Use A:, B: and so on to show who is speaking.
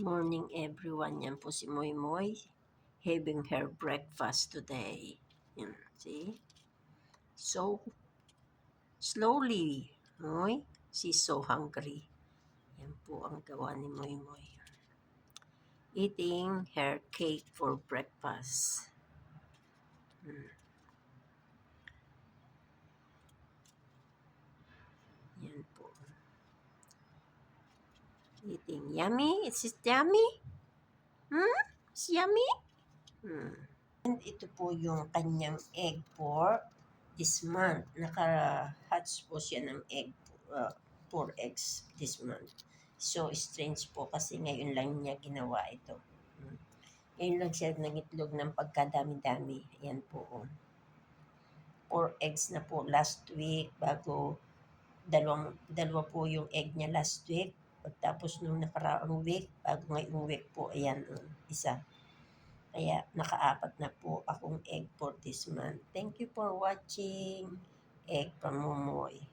A: Morning everyone, yan po si Moy Moy having her breakfast today. Yan, see? So slowly, Moy, she's so hungry. Yan po ang gawa ni Moy Moy. Eating her cake for breakfast. Yan po. Eating. Yummy? Is it yummy? It's yummy? And ito po yung kanyang egg for this month. Naka-hatch po siya ng egg, 4 eggs this month. So, strange po kasi ngayon lang niya ginawa ito. Ngayon lang siya nangitlog ng pagkadami-dami. Ayan po. 4 eggs na po last week bago dalawa po yung egg niya last week. Pagtapos nung nakaraang week, bago ngayong week po, ayan, isa. Kaya naka-4 na po akong egg for this month. Thank you for watching. Egg from Momoy.